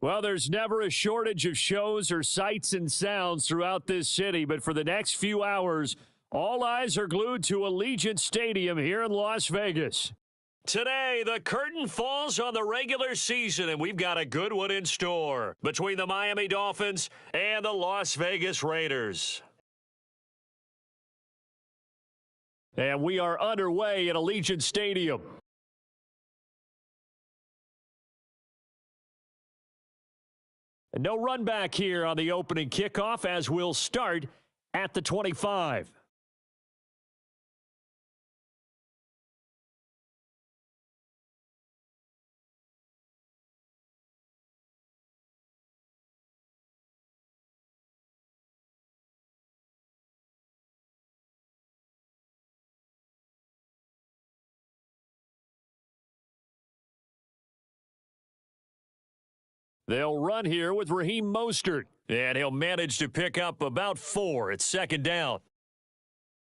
Well, there's never a shortage of shows or sights and sounds throughout this city, but for the next few hours, all eyes are glued to Allegiant Stadium here in Las Vegas. Today, the curtain falls on the regular season, and we've got a good one in store between the Miami Dolphins and the Las Vegas Raiders. And we are underway at Allegiant Stadium. And no run back here on the opening kickoff as we'll start at the 25. They'll run here with Raheem Mostert, and he'll manage to pick up about 4. It's second down.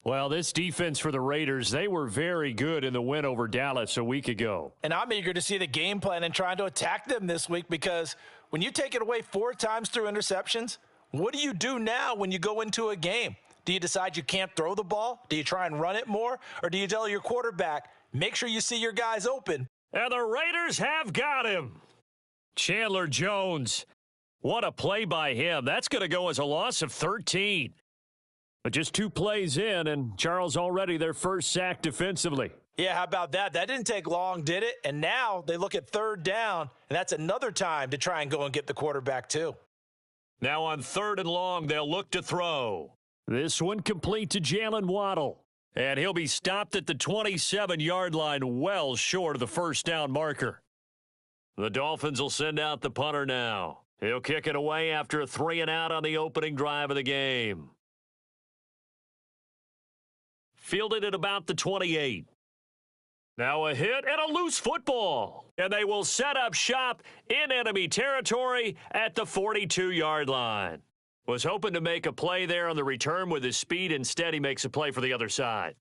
Well, this defense for the Raiders, they were very good in the win over Dallas a week ago. And I'm eager to see the game plan and trying to attack them this week, because when you take it away 4 times through interceptions, what do you do now when you go into a game? Do you decide you can't throw the ball? Do you try and run it more? Or do you tell your quarterback, make sure you see your guys open? And the Raiders have got him. Chandler Jones, what a play by him. That's going to go as a loss of 13. But just 2 plays in, and Charles already their first sack defensively. Yeah, how about that? That didn't take long, did it? And now they look at third down, and that's another time to try and go and get the quarterback too. Now on 3rd and long, they'll look to throw. This one complete to Jalen Waddle. And he'll be stopped at the 27-yard line, well short of the first down marker. The Dolphins will send out the punter now. He'll kick it away after a 3-and-out on the opening drive of the game. Fielded at about the 28. Now a hit and a loose football. And they will set up shop in enemy territory at the 42-yard line. Was hoping to make a play there on the return with his speed. Instead, he makes a play for the other side.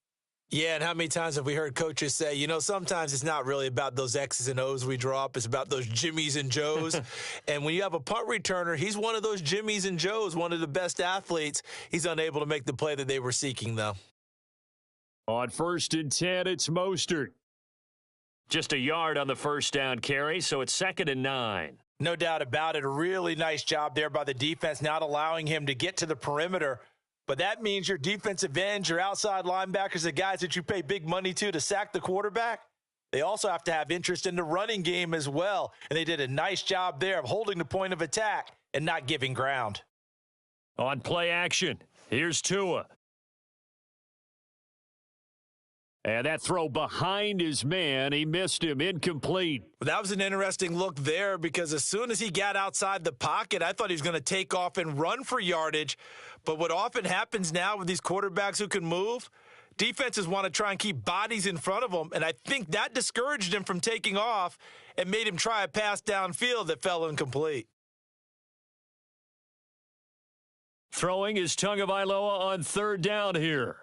Yeah, and how many times have we heard coaches say, you know, sometimes it's not really about those X's and O's we draw up. It's about those Jimmies and Joes. And when you have a punt returner, he's one of those Jimmies and Joes, one of the best athletes. He's unable to make the play that they were seeking, though. On 1st and 10, it's Mostert. Just a yard on the first down carry, so it's 2nd and 9. No doubt about it. A really nice job there by the defense, not allowing him to get to the perimeter. But that means your defensive ends, your outside linebackers, the guys that you pay big money to sack the quarterback, they also have to have interest in the running game as well. And they did a nice job there of holding the point of attack and not giving ground. On play action, here's Tua. And that throw behind his man, he missed him, incomplete. Well, that was an interesting look there, because as soon as he got outside the pocket, I thought he was going to take off and run for yardage. But what often happens now with these quarterbacks who can move, defenses want to try and keep bodies in front of them, and I think that discouraged him from taking off and made him try a pass downfield that fell incomplete. Throwing is Tagovailoa on 3rd down here.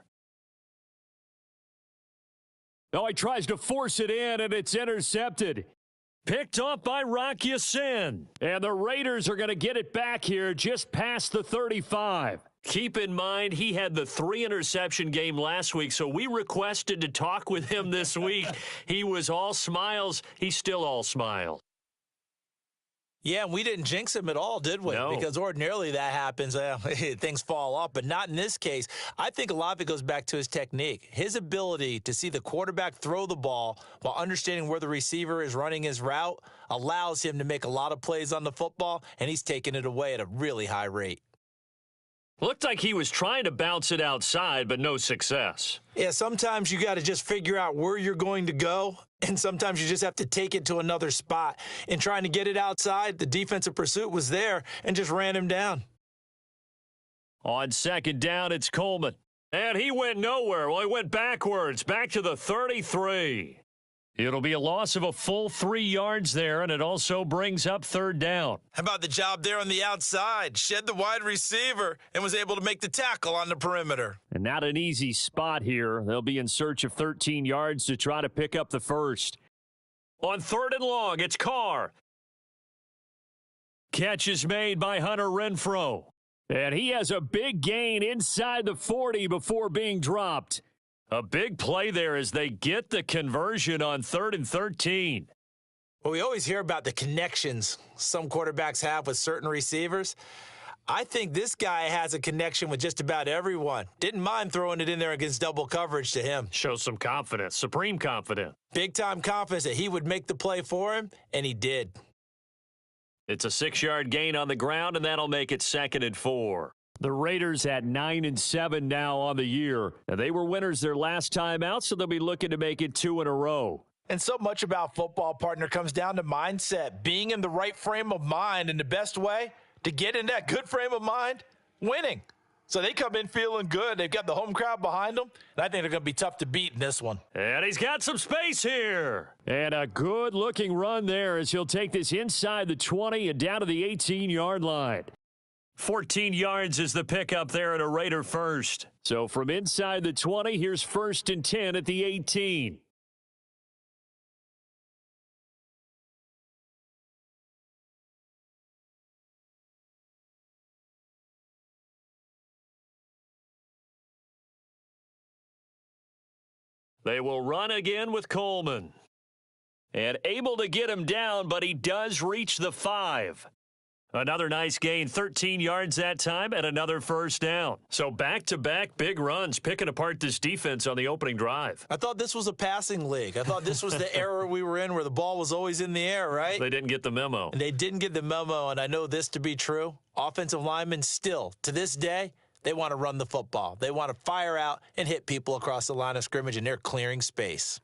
Oh, he tries to force it in, and it's intercepted. Picked off by Rock Ya-Sin. And the Raiders are going to get it back here just past the 35. Keep in mind, he had the 3-interception game last week, so we requested to talk with him this week. He was all smiles. He's still all smiles. Yeah, we didn't jinx him at all, did we? No. Because ordinarily that happens. Things fall off, but not in this case. I think a lot of it goes back to his technique. His ability to see the quarterback throw the ball while understanding where the receiver is running his route allows him to make a lot of plays on the football, and he's taking it away at a really high rate. Looked like he was trying to bounce it outside, but no success. Yeah, sometimes you got to just figure out where you're going to go, and sometimes you just have to take it to another spot. In trying to get it outside, the defensive pursuit was there and just ran him down. On 2nd down, it's Coleman. And he went nowhere. Well, he went backwards, back to the 33. It'll be a loss of a full 3 yards there, and it also brings up 3rd down. How about the job there on the outside? Shed the wide receiver and was able to make the tackle on the perimeter. And not an easy spot here. They'll be in search of 13 yards to try to pick up the first. On 3rd and long, it's Carr. Catch is made by Hunter Renfrow. And he has a big gain inside the 40 before being dropped. A big play there as they get the conversion on 3rd and 13. Well, we always hear about the connections some quarterbacks have with certain receivers. I think this guy has a connection with just about everyone. Didn't mind throwing it in there against double coverage to him. Shows some confidence, supreme confidence. Big-time confidence that he would make the play for him, and he did. It's a 6-yard gain on the ground, and that'll make it 2nd and 4. The Raiders at 9-7 now on the year. And they were winners their last time out, so they'll be looking to make it 2 in a row. And so much about football, partner, comes down to mindset, being in the right frame of mind, and the best way to get in that good frame of mind, winning. So they come in feeling good. They've got the home crowd behind them, and I think they're going to be tough to beat in this one. And he's got some space here. And a good-looking run there as he'll take this inside the 20 and down to the 18-yard line. 14 yards is the pickup there at a Raider first. So from inside the 20, here's 1st and 10 at the 18. They will run again with Coleman. And able to get him down, but he does reach the 5. Another nice gain, 13 yards that time, and another first down. So back-to-back big runs, picking apart this defense on the opening drive. I thought this was a passing league. I thought this was the era we were in where the ball was always in the air, right? They didn't get the memo. And they didn't get the memo, and I know this to be true. Offensive linemen still, to this day, they want to run the football. They want to fire out and hit people across the line of scrimmage, and they're clearing space.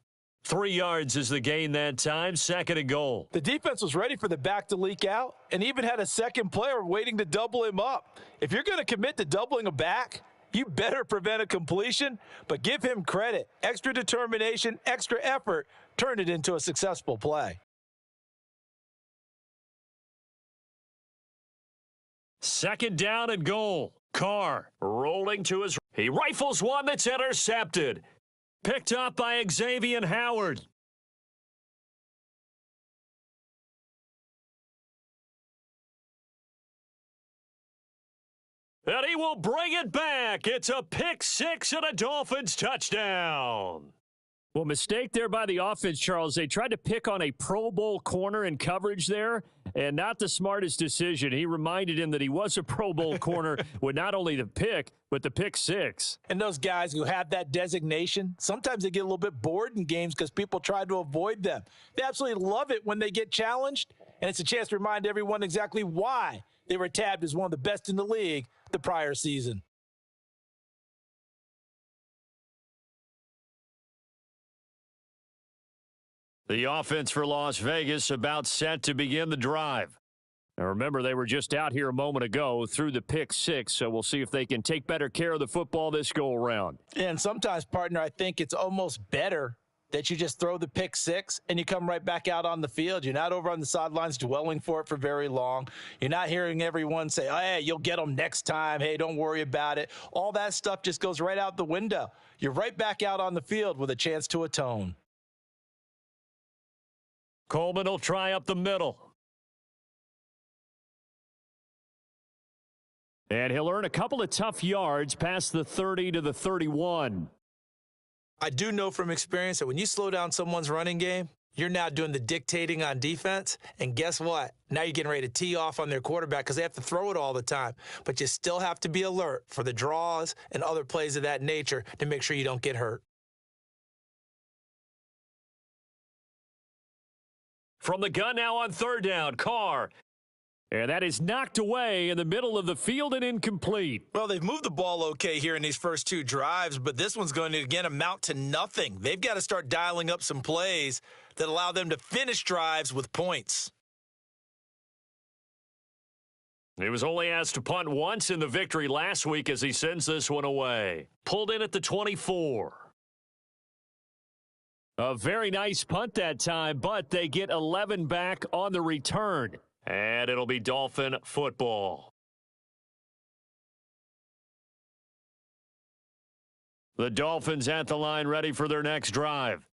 3 yards is the gain that time, 2nd and goal. The defense was ready for the back to leak out and even had a second player waiting to double him up. If you're going to commit to doubling a back, you better prevent a completion, but give him credit. Extra determination, extra effort, turned it into a successful play. 2nd down and goal. Carr rolling to his. He rifles one that's intercepted. Picked up by Xavier Howard. And he will bring it back. It's a pick 6 and a Dolphins touchdown. Well, mistake there by the offense, Charles. They tried to pick on a Pro Bowl corner in coverage there, and not the smartest decision. He reminded him that he was a Pro Bowl corner with not only the pick, but the pick 6. And those guys who have that designation, sometimes they get a little bit bored in games because people try to avoid them. They absolutely love it when they get challenged, and it's a chance to remind everyone exactly why they were tabbed as one of the best in the league the prior season. The offense for Las Vegas about set to begin the drive. Now remember, they were just out here a moment ago through the pick 6, so we'll see if they can take better care of the football this go-around. And sometimes, partner, I think it's almost better that you just throw the pick 6 and you come right back out on the field. You're not over on the sidelines dwelling for it for very long. You're not hearing everyone say, oh, hey, you'll get them next time. Hey, don't worry about it. All that stuff just goes right out the window. You're right back out on the field with a chance to atone. Coleman will try up the middle. And he'll earn a couple of tough yards past the 30 to the 31. I do know from experience that when you slow down someone's running game, you're now doing the dictating on defense. And guess what? Now you're getting ready to tee off on their quarterback because they have to throw it all the time. But you still have to be alert for the draws and other plays of that nature to make sure you don't get hurt. From the gun now on 3rd down, Carr. And that is knocked away in the middle of the field and incomplete. Well, they've moved the ball okay here in these first 2 drives, but this one's going to, again, amount to nothing. They've got to start dialing up some plays that allow them to finish drives with points. He was only asked to punt once in the victory last week as he sends this one away. Pulled in at the 24. A very nice punt that time, but they get 11 back on the return. And it'll be Dolphin football. The Dolphins at the line ready for their next drive.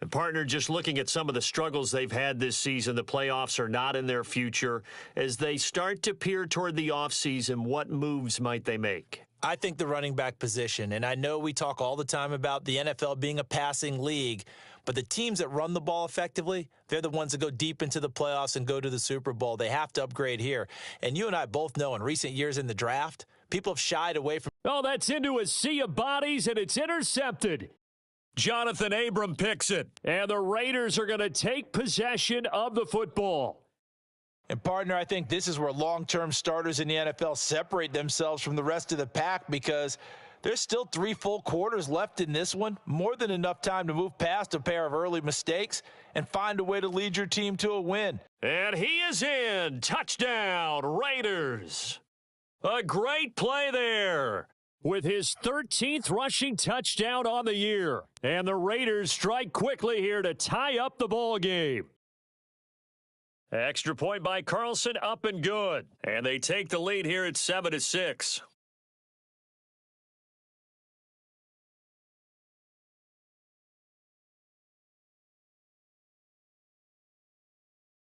And partner, just looking at some of the struggles they've had this season, the playoffs are not in their future. As they start to peer toward the offseason, what moves might they make? I think the running back position, and I know we talk all the time about the NFL being a passing league, but the teams that run the ball effectively, they're the ones that go deep into the playoffs and go to the Super Bowl. They have to upgrade here. And you and I both know in recent years in the draft, people have shied away from. Oh, that's into a sea of bodies, and it's intercepted. Jonathan Abram picks it, and the Raiders are going to take possession of the football. And, partner, I think this is where long-term starters in the NFL separate themselves from the rest of the pack because there's still 3 full quarters left in this one, more than enough time to move past a pair of early mistakes and find a way to lead your team to a win. And he is in. Touchdown, Raiders. A great play there with his 13th rushing touchdown on the year. And the Raiders strike quickly here to tie up the ball game. Extra point by Carlson, up and good. And they take the lead here at 7-6.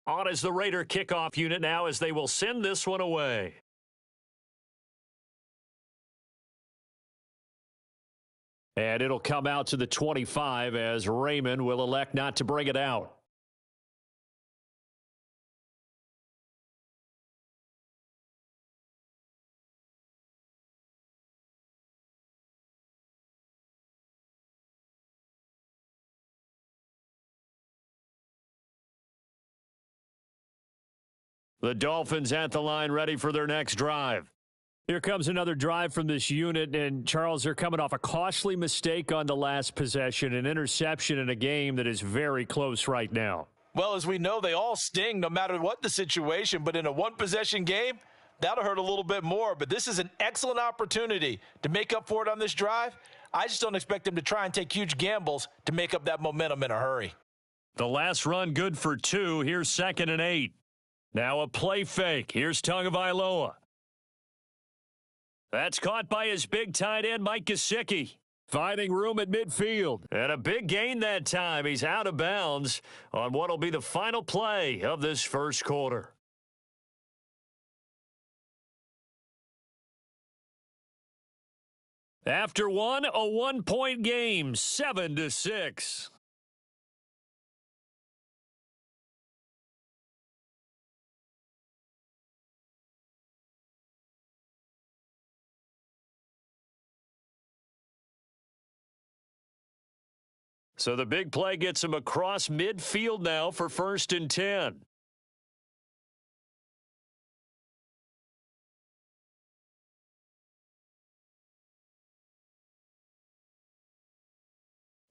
On is the Raider kickoff unit now as they will send this one away. And it'll come out to the 25 as Raymond will elect not to bring it out. The Dolphins at the line ready for their next drive. Here comes another drive from this unit, and Charles, they're coming off a costly mistake on the last possession, an interception in a game that is very close right now. Well, as we know, they all sting no matter what the situation, but in a one-possession game, that'll hurt a little bit more. But this is an excellent opportunity to make up for it on this drive. I just don't expect them to try and take huge gambles to make up that momentum in a hurry. The last run good for 2. Here's 2nd and 8. Now a play fake. Here's Tagovailoa. That's caught by his big tight end, Mike Gesicki. Finding room at midfield. And a big gain that time. He's out of bounds on what will be the final play of this first quarter. After one, a 1-point game, 7-6. So the big play gets him across midfield now for 1st and 10.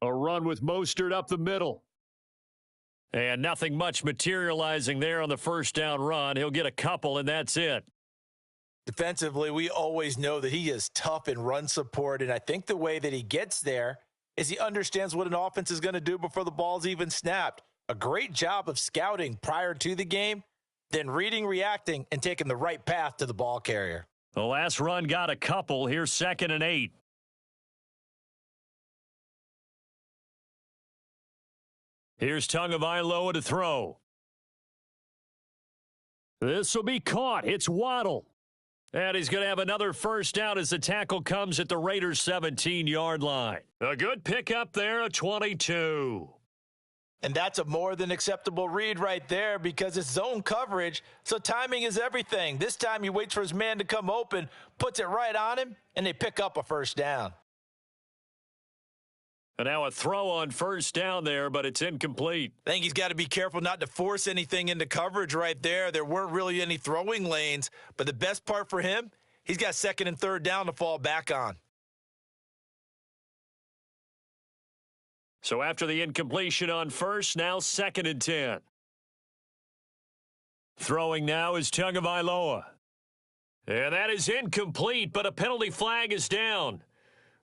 A run with Mostert up the middle. And nothing much materializing there on the first down run. He'll get a couple, and that's it. Defensively, we always know that he is tough in run support, and I think the way that he gets there is he understands what an offense is going to do before the ball's even snapped. A great job of scouting prior to the game, then reading, reacting, and taking the right path to the ball carrier. The last run got a couple. Here's 2nd and 8. Here's Tagovailoa to throw. This will be caught. It's Waddle. And he's going to have another first down as the tackle comes at the Raiders' 17-yard line. A good pickup there, a 22. And that's a more than acceptable read right there because it's zone coverage, so timing is everything. This time he waits for his man to come open, puts it right on him, and they pick up a first down. And now a throw on first down there, but it's incomplete. I think he's got to be careful not to force anything into coverage right there. There weren't really any throwing lanes, but the best part for him, he's got 2nd and 3rd down to fall back on. So after the incompletion on first, now 2nd and 10. Throwing now is Tagovailoa. And that is incomplete, but a penalty flag is down.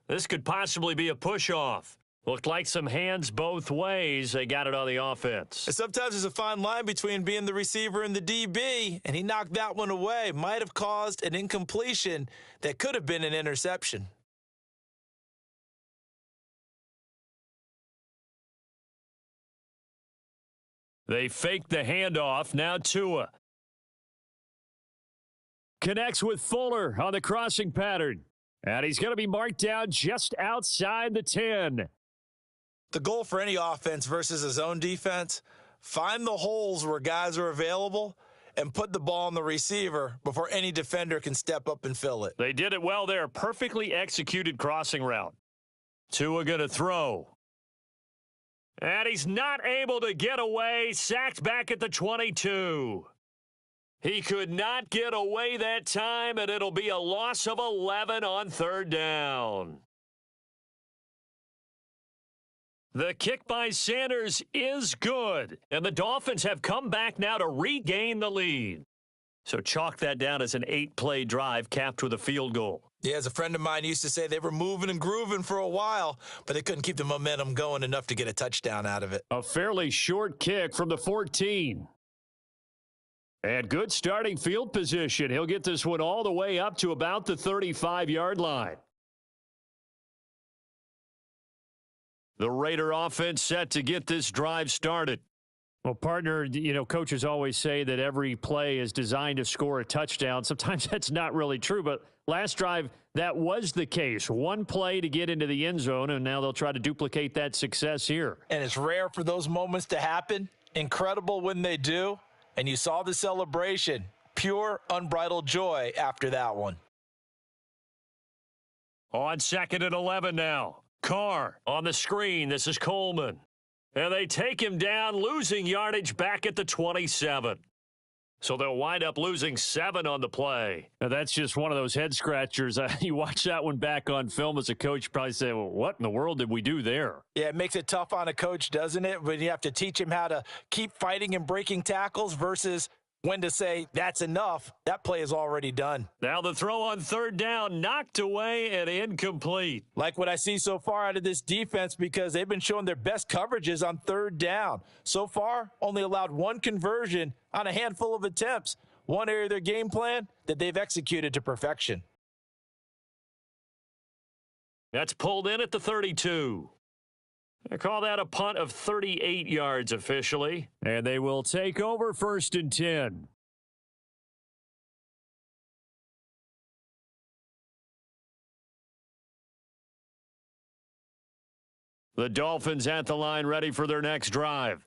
This could possibly be a push-off. Looked like some hands both ways. They got it on the offense. And sometimes there's a fine line between being the receiver and the DB, and he knocked that one away. Might have caused an incompletion that could have been an interception. They fake the handoff. Now Tua connects with Fuller on the crossing pattern. And he's going to be marked down just outside the 10. The goal for any offense versus a zone defense, find the holes where guys are available and put the ball on the receiver before any defender can step up and fill it. They did it well there. Perfectly executed crossing route. Tua going to throw. And he's not able to get away. Sacked back at the 22. He could not get away that time, and it'll be a loss of 11 on third down. The kick by Sanders is good, and the Dolphins have come back now to regain the lead. So chalk that down as an 8-play drive capped with a field goal. Yeah, as a friend of mine used to say, they were moving and grooving for a while, but they couldn't keep the momentum going enough to get a touchdown out of it. A fairly short kick from the 14. And good starting field position. He'll get this one all the way up to about the 35-yard line. The Raider offense set to get this drive started. Well, partner, coaches always say that every play is designed to score a touchdown. Sometimes that's not really true, but last drive, that was the case. One play to get into the end zone, and now they'll try to duplicate that success here. And it's rare for those moments to happen. Incredible when they do. And you saw the celebration. Pure, unbridled joy after that one. On 2nd and 11 now. Carr on the screen. This is Coleman. And they take him down, losing yardage back at the 27. So they'll wind up losing 7 on the play. Now, that's just one of those head scratchers. You watch that one back on film as a coach, you probably say, well, what in the world did we do there? Yeah, it makes it tough on a coach, doesn't it? When you have to teach him how to keep fighting and breaking tackles versus when to say, that's enough. That play is already done. Now the throw on third down, knocked away and incomplete. Like what I see so far out of this defense, because they've been showing their best coverages on third down. So far, only allowed one conversion on a handful of attempts. One area of their game plan that they've executed to perfection. That's pulled in at the 32. They call that a punt of 38 yards officially. And they will take over 1st and 10. The Dolphins at the line ready for their next drive.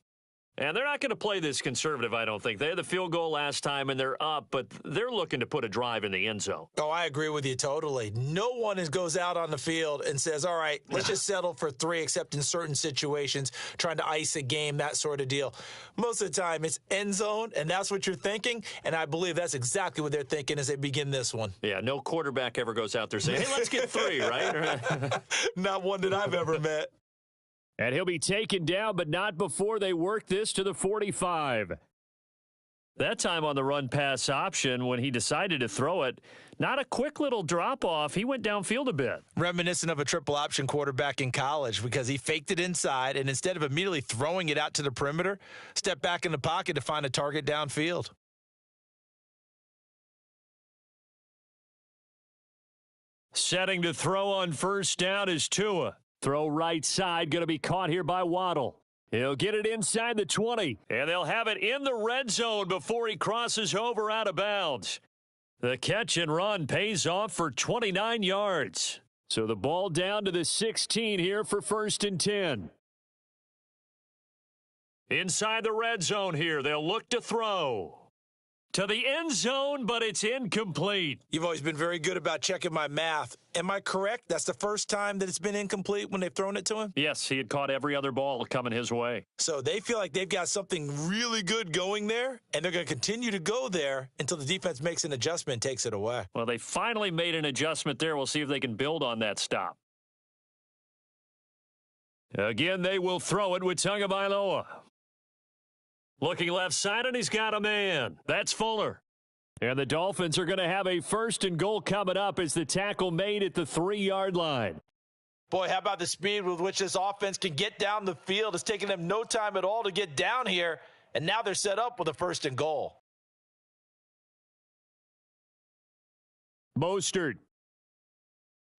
And they're not going to play this conservative, I don't think. They had the field goal last time, and they're up, but they're looking to put a drive in the end zone. Oh, I agree with you totally. No one goes out on the field and says, all right, let's just settle for 3, except in certain situations, trying to ice a game, that sort of deal. Most of the time, it's end zone, and that's what you're thinking, and I believe that's exactly what they're thinking as they begin this one. Yeah, no quarterback ever goes out there saying, hey, let's get 3, right? Not one that I've ever met. And he'll be taken down, but not before they work this to the 45. That time on the run-pass option, when he decided to throw it, not a quick little drop-off. He went downfield a bit. Reminiscent of a triple option quarterback in college, because he faked it inside, and instead of immediately throwing it out to the perimeter, stepped back in the pocket to find a target downfield. Setting to throw on first down is Tua. Throw right side, going to be caught here by Waddle. He'll get it inside the 20, and they'll have it in the red zone before he crosses over out of bounds. The catch and run pays off for 29 yards. So the ball down to the 16 here for 1st and 10. Inside the red zone here, they'll look to throw. To the end zone, but it's incomplete. You've always been very good about checking my math. Am I correct? That's the first time that it's been incomplete when they've thrown it to him? Yes, he had caught every other ball coming his way. So they feel like they've got something really good going there, and they're going to continue to go there until the defense makes an adjustment and takes it away. Well, they finally made an adjustment there. We'll see if they can build on that stop. Again, they will throw it with Tagovailoa. Looking left side, and he's got a man. That's Fuller. And the Dolphins are going to have a 1st and goal coming up as the tackle made at the 3-yard line. Boy, how about the speed with which this offense can get down the field? It's taken them no time at all to get down here, and now they're set up with a 1st and goal. Mostert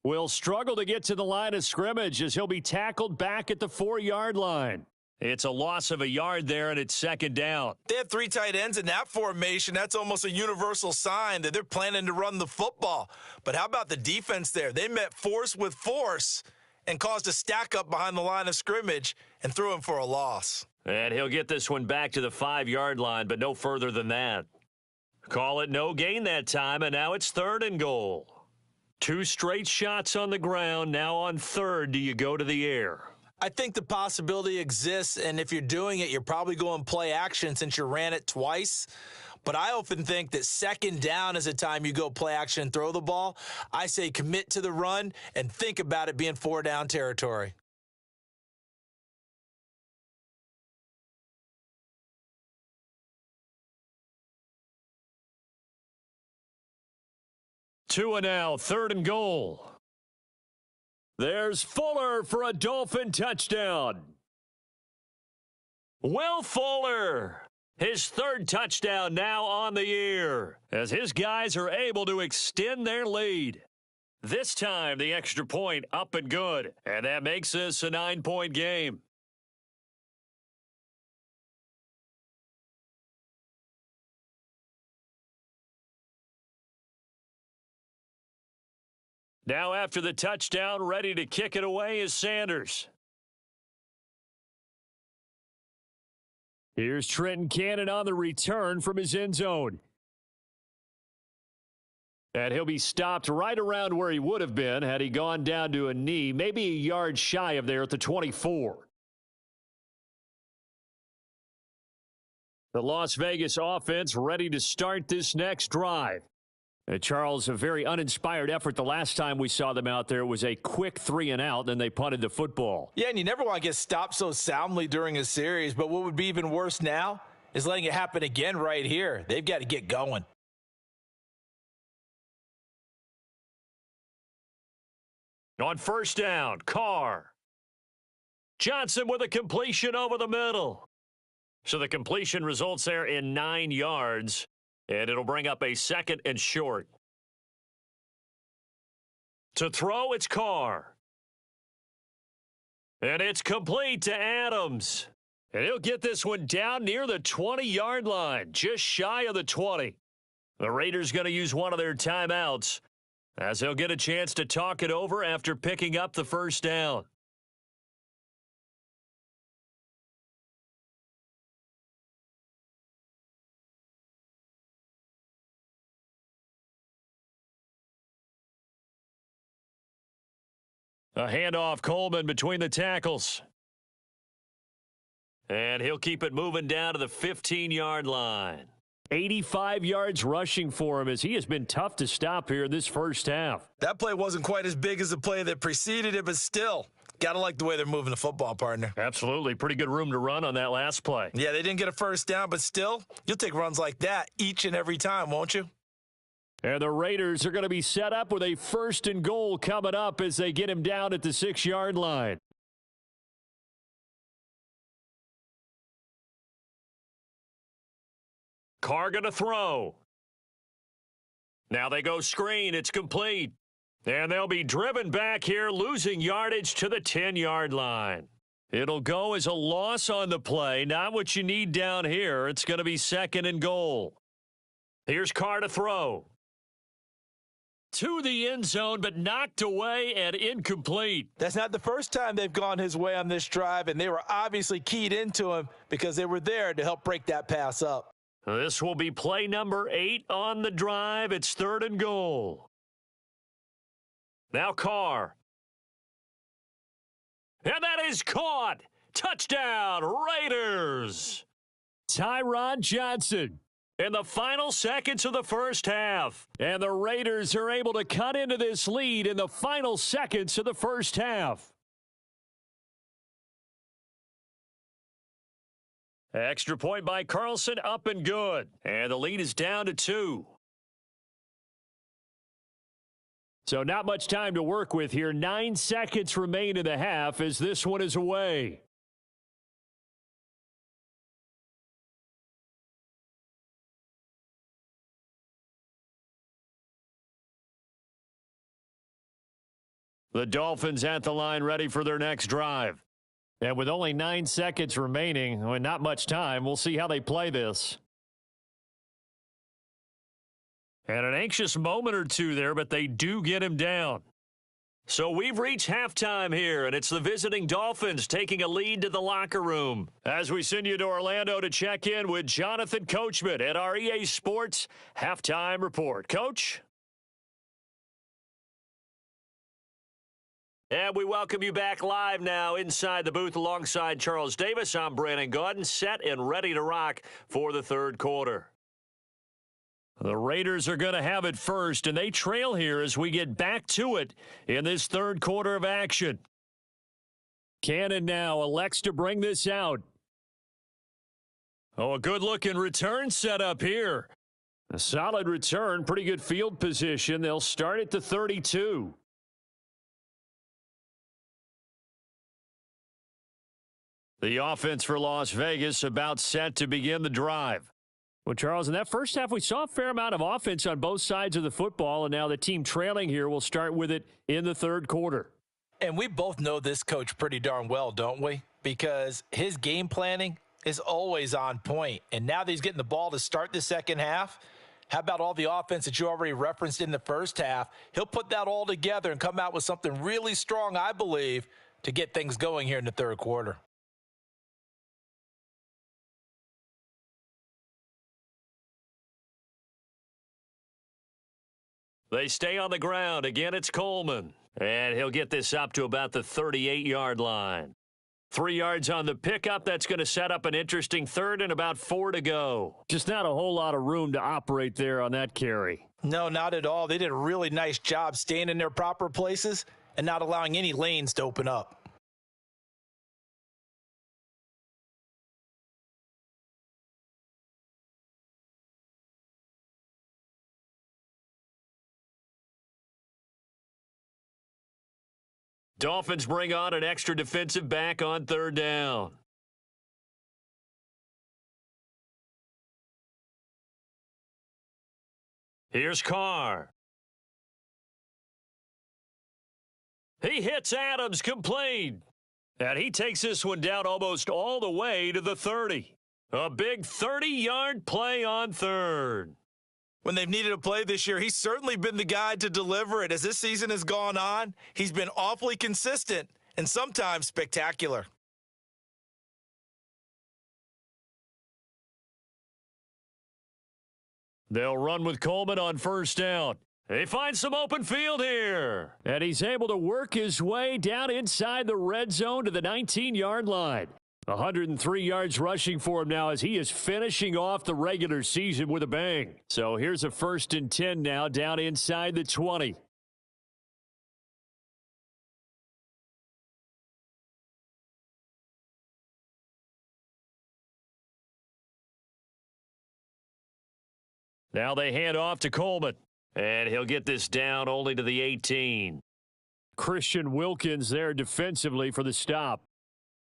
will struggle to get to the line of scrimmage as he'll be tackled back at the 4-yard line. It's a loss of a yard there, and it's second down. They have 3 tight ends in that formation. That's almost a universal sign that they're planning to run the football. But how about the defense there? They met force with force and caused a stack up behind the line of scrimmage and threw him for a loss. And he'll get this one back to the 5-yard line, but no further than that. Call it no gain that time, and now it's 3rd and goal. 2 straight shots on the ground. Now on 3rd, do you go to the air? I think the possibility exists, and if you're doing it, you're probably going play action since you ran it twice. But I often think that 2nd down is a time you go play action and throw the ball. I say commit to the run and think about it being 4-down territory. Two and now, 3rd and goal. There's Fuller for a Dolphin touchdown. Will Fuller, his 3rd touchdown now on the year, as his guys are able to extend their lead. This time, the extra point up and good, and that makes this a 9-point game. Now after the touchdown, ready to kick it away is Sanders. Here's Trenton Cannon on the return from his end zone. And he'll be stopped right around where he would have been had he gone down to a knee, maybe a yard shy of there at the 24. The Las Vegas offense ready to start this next drive. Charles, a very uninspired effort the last time we saw them out there. It was a quick 3-and-out, then they punted the football. Yeah, and you never want to get stopped so soundly during a series, but what would be even worse now is letting it happen again right here. They've got to get going. On 1st down, Carr. Johnson with a completion over the middle. So the completion results there in 9 yards. And it'll bring up a 2nd and short. To throw, it's Carr. And it's complete to Adams. And he'll get this one down near the 20-yard line, just shy of the 20. The Raiders going to use one of their timeouts as they'll get a chance to talk it over after picking up the 1st down. A handoff, Coleman between the tackles. And he'll keep it moving down to the 15-yard line. 85 yards rushing for him as he has been tough to stop here in this first half. That play wasn't quite as big as the play that preceded it, but still, got to like the way they're moving the football, partner. Absolutely. Pretty good room to run on that last play. Yeah, they didn't get a 1st down, but still, you'll take runs like that each and every time, won't you? And the Raiders are going to be set up with a 1st and goal coming up as they get him down at the 6-yard line. Carr going to throw. Now they go screen. It's complete. And they'll be driven back here, losing yardage to the 10-yard line. It'll go as a loss on the play. Not what you need down here. It's going to be 2nd and goal. Here's Carr to throw. To the end zone, but knocked away and incomplete. That's not the first time they've gone his way on this drive, and they were obviously keyed into him because they were there to help break that pass up. This will be play number 8 on the drive. It's 3rd and goal. Now Carr. And that is caught. Touchdown, Raiders. Tyron Johnson in the final seconds of the first half. And the Raiders are able to cut into this lead in the final seconds of the first half. Extra point by Carlson, up and good. And the lead is down to 2. So not much time to work with here. 9 seconds remain in the half as this one is away. The Dolphins at the line ready for their next drive. And with only 9 seconds remaining, well, not much time, we'll see how they play this. And an anxious moment or two there, but they do get him down. So we've reached halftime here, and it's the visiting Dolphins taking a lead to the locker room. As we send you to Orlando to check in with Jonathan Coachman at our EA Sports Halftime Report. Coach? And we welcome you back live now inside the booth alongside Charles Davis. I'm Brandon Gaudin, set and ready to rock for the third quarter. The Raiders are going to have it first, and they trail here as we get back to it in this third quarter of action. Cannon now elects to bring this out. Oh, a good-looking return set up here. A solid return, pretty good field position. They'll start at the 32. The offense for Las Vegas about set to begin the drive. Well, Charles, in that first half, we saw a fair amount of offense on both sides of the football, and now the team trailing here will start with it in the third quarter. And we both know this coach pretty darn well, don't we? Because his game planning is always on point. And now that he's getting the ball to start the second half, how about all the offense that you already referenced in the first half? He'll put that all together and come out with something really strong, I believe, to get things going here in the third quarter. They stay on the ground. Again, it's Coleman. And he'll get this up to about the 38-yard line. 3 yards on the pickup. That's going to set up an interesting third and about 4 to go. Just not a whole lot of room to operate there on that carry. No, not at all. They did a really nice job staying in their proper places and not allowing any lanes to open up. Dolphins bring on an extra defensive back on third down. Here's Carr. He hits Adams complete. And he takes this one down almost all the way to the 30. A big 30-yard play on third. When they've needed a play this year, he's certainly been the guy to deliver it. As this season has gone on, he's been awfully consistent and sometimes spectacular. They'll run with Coleman on first down. He finds some open field here. And he's able to work his way down inside the red zone to the 19-yard line. 103 yards rushing for him now as he is finishing off the regular season with a bang. So here's a 1st and 10 now down inside the 20. Now they hand off to Coleman. And he'll get this down only to the 18. Christian Wilkins there defensively for the stop.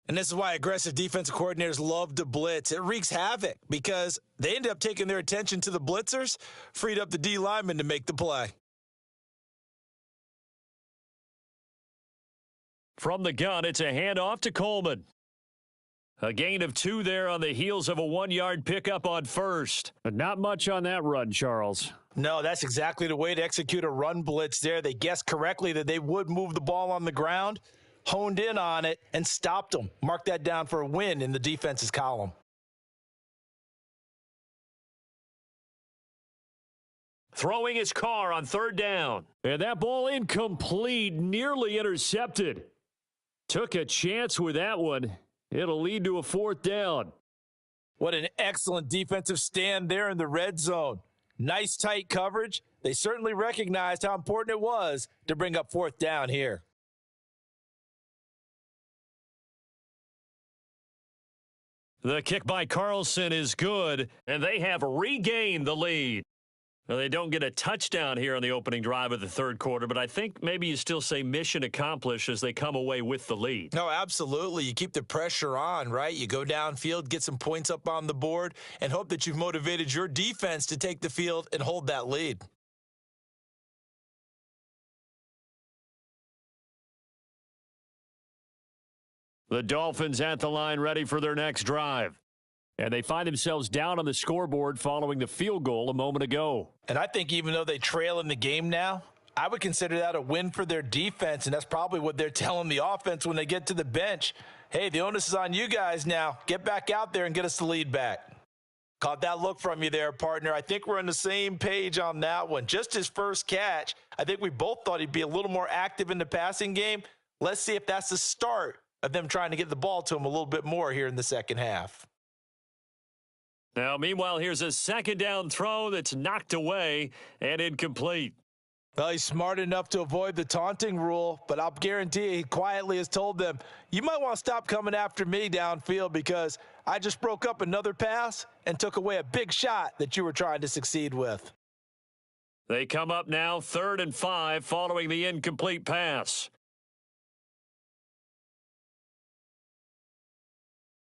And this is why aggressive defensive coordinators love to blitz. It wreaks havoc because they end up taking their attention to the blitzers, freed up the D lineman to make the play. From the gun, it's a handoff to Coleman. A gain of 2 there on the heels of a 1-yard pickup on first. But not much on that run, Charles. No, that's exactly the way to execute a run blitz there. They guessed correctly that they would move the ball on the ground, honed in on it, and stopped them. Mark that down for a win in the defense's column. Throwing his car on third down. And that ball incomplete, nearly intercepted. Took a chance with that one. It'll lead to a 4th down. What an excellent defensive stand there in the red zone. Nice tight coverage. They certainly recognized how important it was to bring up 4th down here. The kick by Carlson is good, and they have regained the lead. Now, they don't get a touchdown here on the opening drive of the third quarter, but I think maybe you still say mission accomplished as they come away with the lead. No, absolutely. You keep the pressure on, right? You go downfield, get some points up on the board, and hope that you've motivated your defense to take the field and hold that lead. The Dolphins at the line ready for their next drive. And they find themselves down on the scoreboard following the field goal a moment ago. And I think even though they trail in the game now, I would consider that a win for their defense, and that's probably what they're telling the offense when they get to the bench. Hey, the onus is on you guys now. Get back out there and get us the lead back. Caught that look from you there, partner. I think we're on the same page on that one. Just his first catch, I think we both thought he'd be a little more active in the passing game. Let's see if that's the start of them trying to get the ball to him a little bit more here in the second half. Now, meanwhile, here's a second down throw that's knocked away and incomplete. Well, he's smart enough to avoid the taunting rule, but I'll guarantee you he quietly has told them, you might want to stop coming after me downfield because I just broke up another pass and took away a big shot that you were trying to succeed with. They come up now 3rd and 5 following the incomplete pass.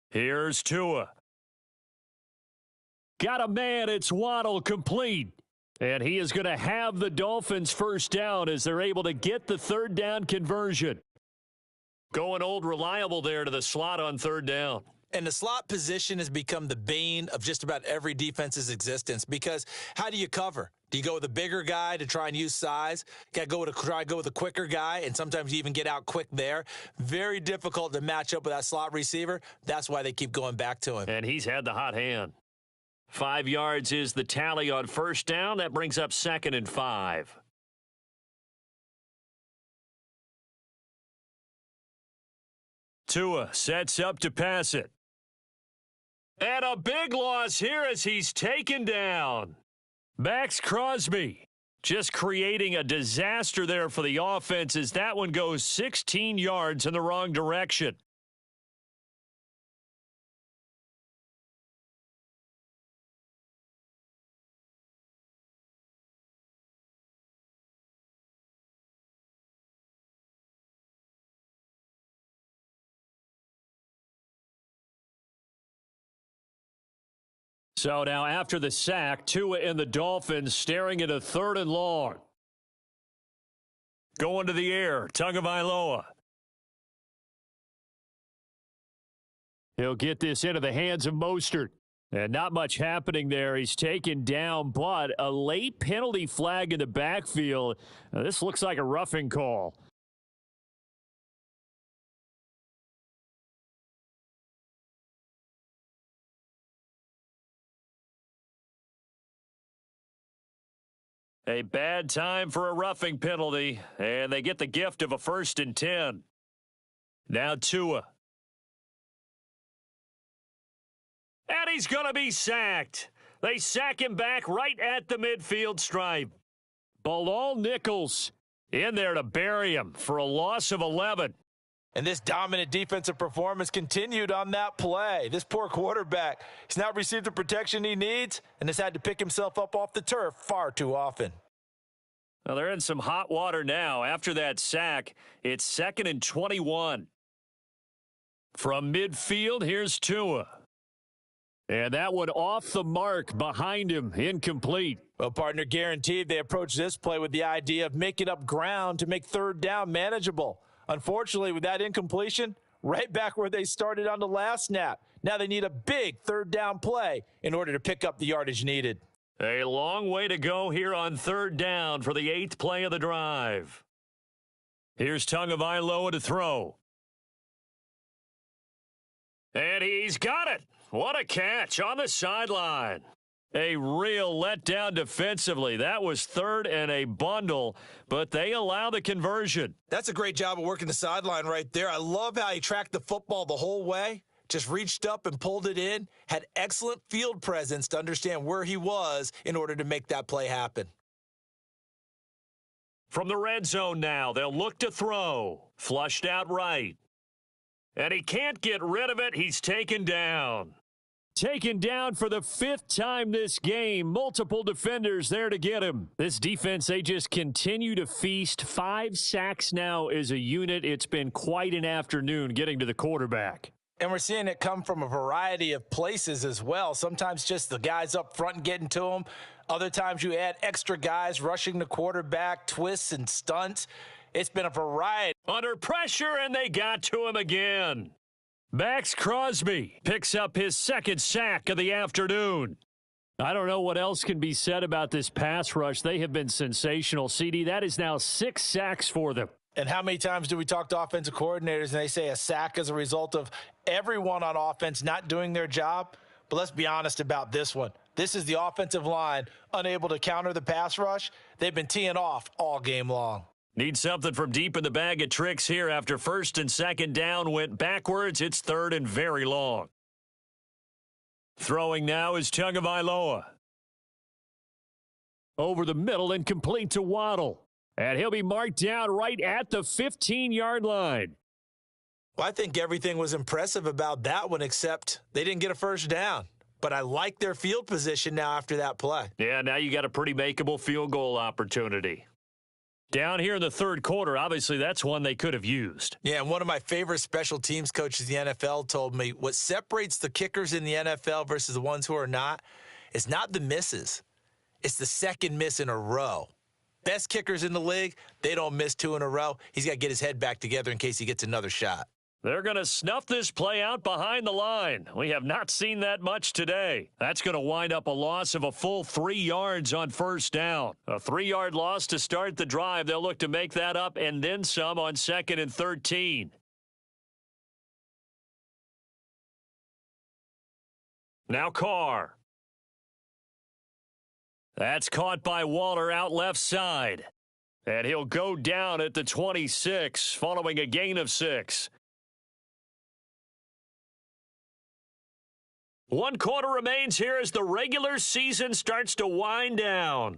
Here's Tua. Got a man, it's Waddle, complete. And he is going to have the Dolphins first down as they're able to get the third down conversion. Going old reliable there to the slot on third down. And the slot position has become the bane of just about every defense's existence because how do you cover? Do you go with a bigger guy to try and use size? Got to try and go with a quicker guy, and sometimes you even get out quick there. Very difficult to match up with that slot receiver. That's why they keep going back to him. And he's had the hot hand. 5 yards is the tally on first down. That brings up 2nd and 5. Tua sets up to pass it. And a big loss here as he's taken down. Max Crosby just creating a disaster there for the offense as that one goes 16 yards in the wrong direction. So now after the sack, Tua and the Dolphins staring at a 3rd and long. Going to the air, Tagovailoa. He'll get this into the hands of Mostert. And not much happening there. He's taken down, but a late penalty flag in the backfield. Now, this looks like a roughing call. A bad time for a roughing penalty, and they get the gift of a 1st and 10. Now Tua. And he's going to be sacked. They sack him back right at the midfield stripe. Bilal Nichols in there to bury him for a loss of 11. And this dominant defensive performance continued on that play. This poor quarterback, he's not received the protection he needs and has had to pick himself up off the turf far too often. Well, they're in some hot water now. After that sack, it's 2nd and 21. From midfield, here's Tua. And that one off the mark behind him, incomplete. Well, partner, guaranteed they approach this play with the idea of making up ground to make third down manageable. Unfortunately, with that incompletion, right back where they started on the last snap. Now they need a big third down play in order to pick up the yardage needed. A long way to go here on third down for the 8th play of the drive. Here's Tagovailoa to throw. And he's got it. What a catch on the sideline. A real letdown defensively. That was 3rd and a bundle, but they allow the conversion. That's a great job of working the sideline right there. I love how he tracked the football the whole way, just reached up and pulled it in, had excellent field presence to understand where he was in order to make that play happen. From the red zone now, they'll look to throw. Flushed out right. And he can't get rid of it. He's taken down. Taken down for the 5th time this game. Multiple defenders there to get him. This defense, they just continue to feast. 5 sacks now as a unit. It's been quite an afternoon getting to the quarterback. And we're seeing it come from a variety of places as well. Sometimes just the guys up front and getting to them. Other times you add extra guys rushing the quarterback, twists and stunts. It's been a variety. Under pressure, and they got to him again. Max Crosby picks up his second sack of the afternoon. I don't know what else can be said about this pass rush. They have been sensational, CD. That is now 6 sacks for them. And how many times do we talk to offensive coordinators and they say a sack is a result of everyone on offense not doing their job? But let's be honest about this one. This is the offensive line unable to counter the pass rush. They've been teeing off all game long. Need something from deep in the bag of tricks here after first and second down went backwards. It's third and very long. Throwing now is Tagovailoa. Over the middle and complete to Waddle. And he'll be marked down right at the 15-yard line. Well, I think everything was impressive about that one except they didn't get a first down. But I like their field position now after that play. Yeah, now you got a pretty makeable field goal opportunity. Down here in the third quarter, obviously that's one they could have used. Yeah, and one of my favorite special teams coaches in the NFL told me what separates the kickers in the NFL versus the ones who are not is not the misses. It's the second miss in a row. Best kickers in the league, they don't miss 2 in a row. He's got to get his head back together in case he gets another shot. They're going to snuff this play out behind the line. We have not seen that much today. That's going to wind up a loss of a full 3 yards on first down. A 3-yard loss to start the drive. They'll look to make that up and then some on 2nd and 13. Now Carr. That's caught by Waller out left side. And he'll go down at the 26 following a gain of 6. 1 quarter remains here as the regular season starts to wind down.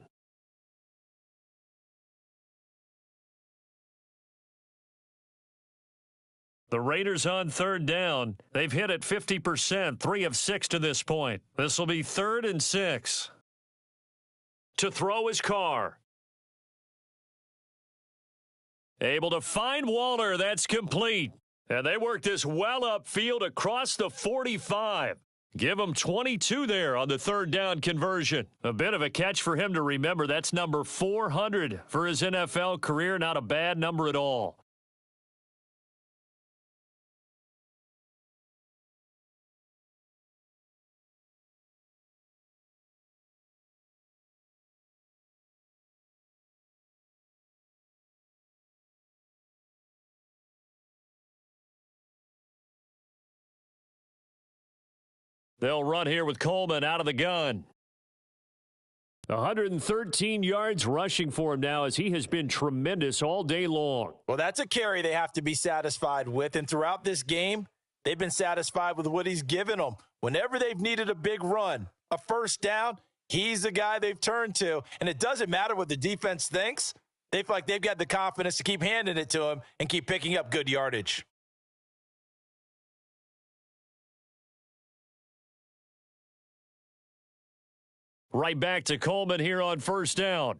The Raiders on third down. They've hit it 50%, 3 of 6 to this point. This will be 3rd and 6. To throw his Carr. Able to find Waller. That's complete. And they work this well upfield across the 45. Give him 22 there on the third down conversion. A bit of a catch for him to remember. That's number 400 for his NFL career. Not a bad number at all. They'll run here with Coleman out of the gun. 113 yards rushing for him now as he has been tremendous all day long. Well, that's a carry they have to be satisfied with. And throughout this game, they've been satisfied with what he's given them. Whenever they've needed a big run, a first down, he's the guy they've turned to. And it doesn't matter what the defense thinks. They feel like they've got the confidence to keep handing it to him and keep picking up good yardage. Right back to Coleman here on first down.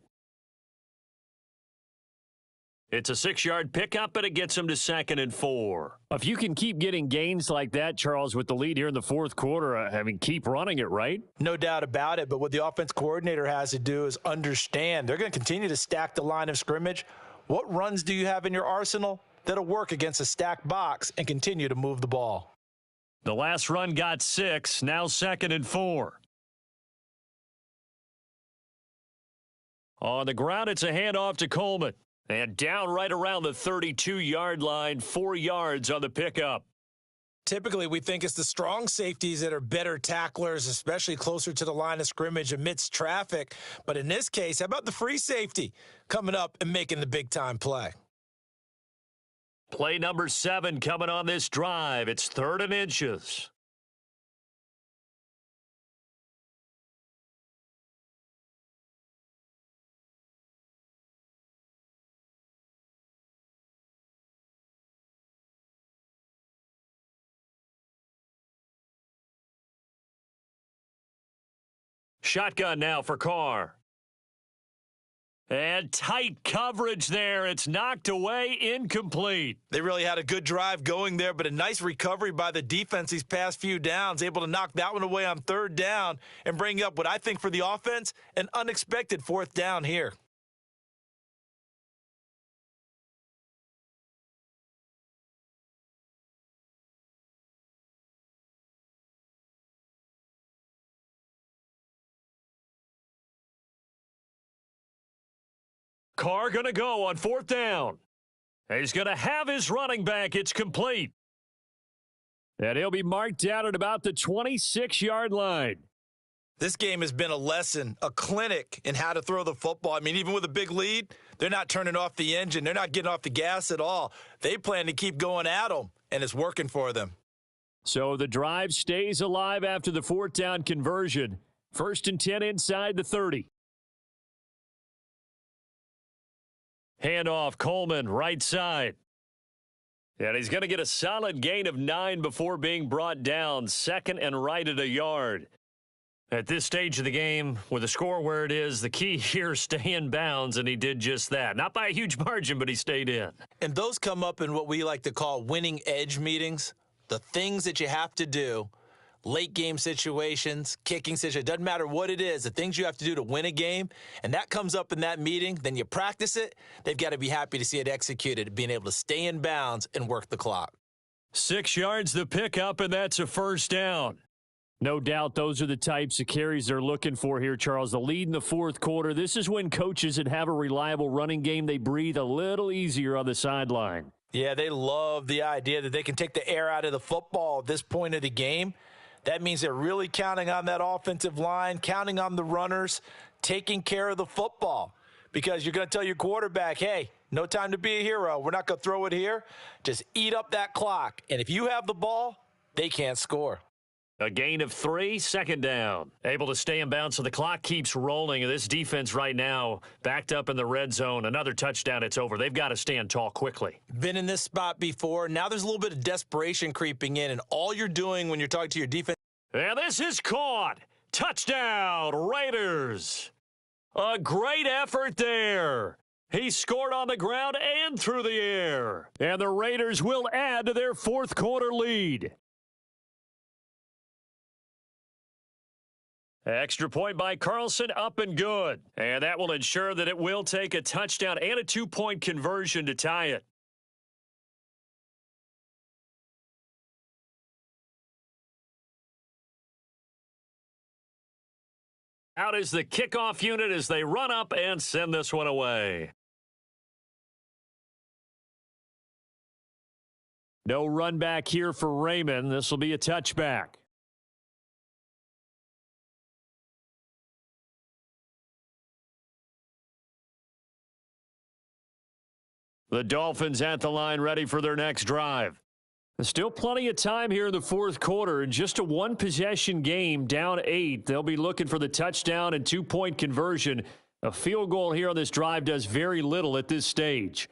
It's a 6-yard pickup, and it gets him to 2nd and 4. If you can keep getting gains like that, Charles, with the lead here in the fourth quarter, keep running it, right? No doubt about it, but what the offense coordinator has to do is understand they're going to continue to stack the line of scrimmage. What runs do you have in your arsenal that'll work against a stacked box and continue to move the ball? The last run got 6, now 2nd and 4. On the ground, it's a handoff to Coleman. And down right around the 32-yard line, 4 yards on the pickup. Typically, we think it's the strong safeties that are better tacklers, especially closer to the line of scrimmage amidst traffic. But in this case, how about the free safety coming up and making the big-time play? Play number 7 coming on this drive. It's 3rd and inches. Shotgun now for Carr. And tight coverage there. It's knocked away, incomplete. They really had a good drive going there, but a nice recovery by the defense these past few downs, able to knock that one away on 3rd down and bring up what I think for the offense, an unexpected 4th down here. Carr going to go on 4th down. He's going to have his running back. It's complete. And he'll be marked down at about the 26-yard line. This game has been a lesson, a clinic in how to throw the football. I mean, even with a big lead, they're not turning off the engine. They're not getting off the gas at all. They plan to keep going at them, and it's working for them. So the drive stays alive after the 4th down conversion. 1st and 10 inside the 30. Handoff, Coleman, right side. And he's going to get a solid gain of 9 before being brought down. 2nd and right at a yard. At this stage of the game, with the score where it is, the key here is stay in bounds, and he did just that. Not by a huge margin, but he stayed in. And those come up in what we like to call winning edge meetings. The things that you have to do, late game situations, kicking situations, doesn't matter what it is, the things you have to do to win a game, and that comes up in that meeting, then you practice it, they've got to be happy to see it executed, being able to stay in bounds and work the clock. 6 yards the pickup, and that's a 1st down. No doubt those are the types of carries they're looking for here, Charles. The lead in the 4th quarter. This is when coaches that have a reliable running game, they breathe a little easier on the sideline. Yeah, they love the idea that they can take the air out of the football at this point of the game. That means they're really counting on that offensive line, counting on the runners, taking care of the football. Because you're going to tell your quarterback, hey, no time to be a hero. We're not going to throw it here. Just eat up that clock. And if you have the ball, they can't score. A gain of 3, 2nd down. Able to stay in bounds, so the clock keeps rolling. And this defense right now, backed up in the red zone. Another touchdown, it's over. They've got to stand tall quickly. Been in this spot before. Now there's a little bit of desperation creeping in. And all you're doing when you're talking to your defense. And this is caught. Touchdown, Raiders. A great effort there. He scored on the ground and through the air. And the Raiders will add to their 4th quarter lead. Extra point by Carlson, up and good. And that will ensure that it will take a touchdown and a 2-point conversion to tie it. Out is the kickoff unit as they run up and send this one away. No run back here for Raymond. This will be a touchback. The Dolphins at the line, ready for their next drive. There's still plenty of time here in the 4th quarter. In just a 1-possession game, down 8. They'll be looking for the touchdown and 2-point conversion. A field goal here on this drive does very little at this stage.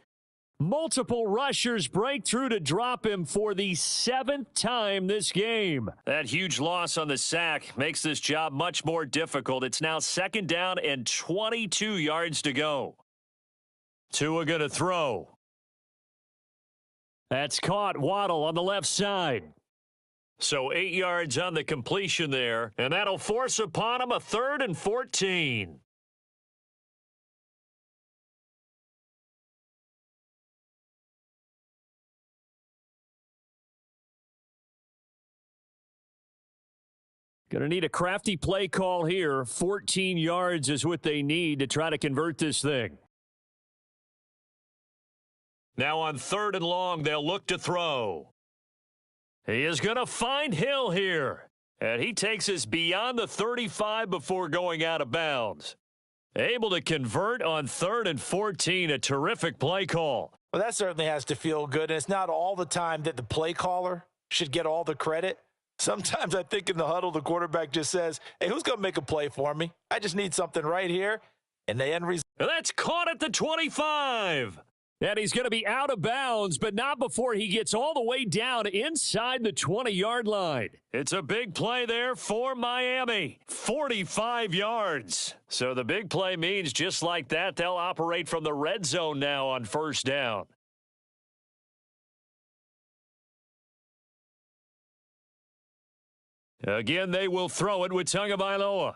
Multiple rushers break through to drop him for the 7th time this game. That huge loss on the sack makes this job much more difficult. It's now 2nd down and 22 yards to go. Tua going to throw. That's caught. Waddle on the left side. So 8 yards on the completion there, and that'll force upon him a 3rd and 14. Going to need a crafty play call here. 14 yards is what they need to try to convert this thing. Now on 3rd and long, they'll look to throw. He is going to find Hill here. And he takes us beyond the 35 before going out of bounds. Able to convert on 3rd and 14. A terrific play call. Well, that certainly has to feel good. And it's not all the time that the play caller should get all the credit. Sometimes I think in the huddle, the quarterback just says, hey, who's going to make a play for me? I just need something right here. And the end result. That's caught at the 25. And he's going to be out of bounds, but not before he gets all the way down inside the 20-yard line. It's a big play there for Miami. 45 yards. So the big play means just like that, they'll operate from the red zone now on 1st down. Again, they will throw it with Tagovailoa.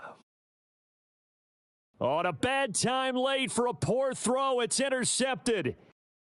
On a bad time late for a poor throw. It's intercepted.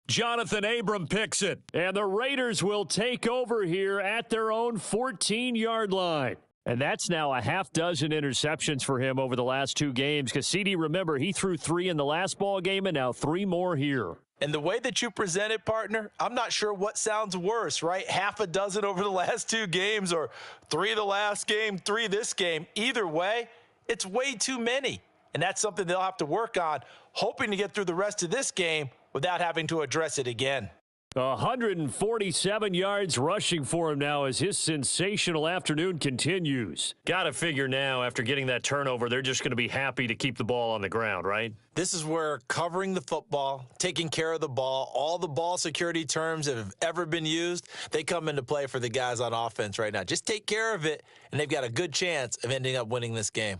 Jonathan Abram picks it. And the Raiders will take over here at their own 14-yard line. And that's now a half dozen interceptions for him over the last 2 games. Because CD, remember, he threw 3 in the last ball game and now 3 more here. And the way that you present it, partner, I'm not sure what sounds worse, right? Half a dozen over the last 2 games or 3 the last game, 3 this game. Either way, it's way too many. And that's something they'll have to work on, hoping to get through the rest of this game without having to address it again. 147 yards rushing for him now as his sensational afternoon continues. Got to figure now, after getting that turnover, they're just going to be happy to keep the ball on the ground, right? This is where covering the football, taking care of the ball, all the ball security terms that have ever been used, they come into play for the guys on offense right now. Just take care of it, and they've got a good chance of ending up winning this game.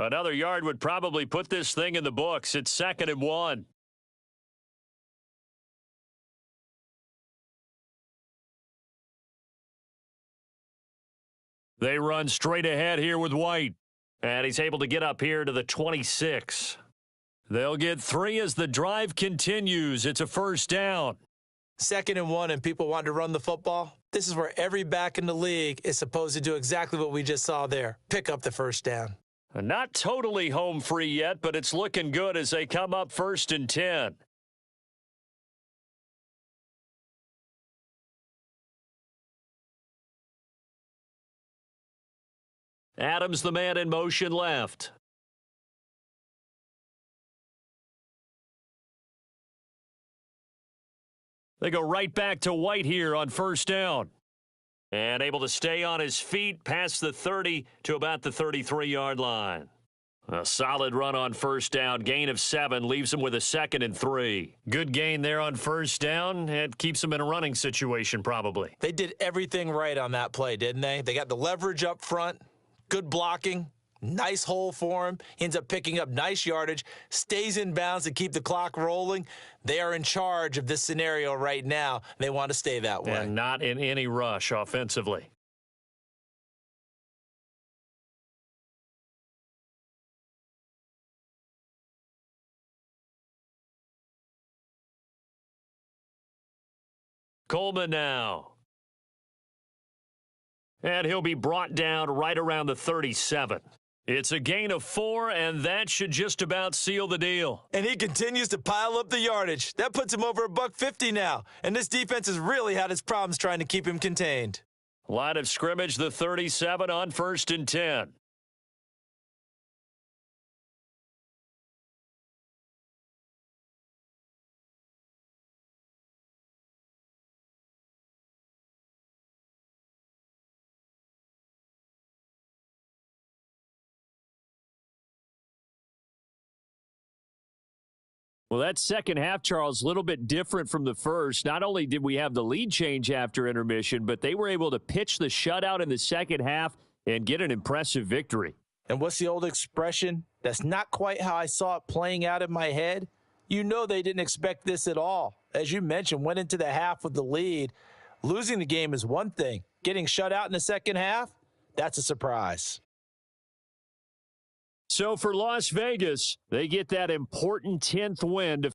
Another yard would probably put this thing in the books. It's 2nd and 1. They run straight ahead here with White. And he's able to get up here to the 26. They'll get 3 as the drive continues. It's a first down. 2nd and 1 and people want to run the football. This is where every back in the league is supposed to do exactly what we just saw there. Pick up the first down. Not totally home free yet, but it's looking good as they come up 1st and 10. Adams, the man in motion left. They go right back to White here on first down. And able to stay on his feet past the 30 to about the 33-yard line. A solid run on first down. Gain of 7 leaves him with a 2nd and 3. Good gain there on first down. It keeps him in a running situation probably. They did everything right on that play, didn't they? They got the leverage up front, good blocking, nice hole for him. He ends up picking up nice yardage, stays in bounds to keep the clock rolling. They are in charge of this scenario right now. They want to stay that way. And not in any rush offensively. Coleman now. And he'll be brought down right around the 37. It's a gain of 4, and that should just about seal the deal. And he continues to pile up the yardage. That puts him over $150 now. And this defense has really had its problems trying to keep him contained. Line of scrimmage, the 37 on 1st and 10. Well, that second half, Charles, a little bit different from the first. Not only did we have the lead change after intermission, but they were able to pitch the shutout in the second half and get an impressive victory. And what's the old expression? That's not quite how I saw it playing out in my head. You know they didn't expect this at all. As you mentioned, went into the half with the lead. Losing the game is one thing. Getting shut out in the second half, that's a surprise. So for Las Vegas, they get that important 10th win to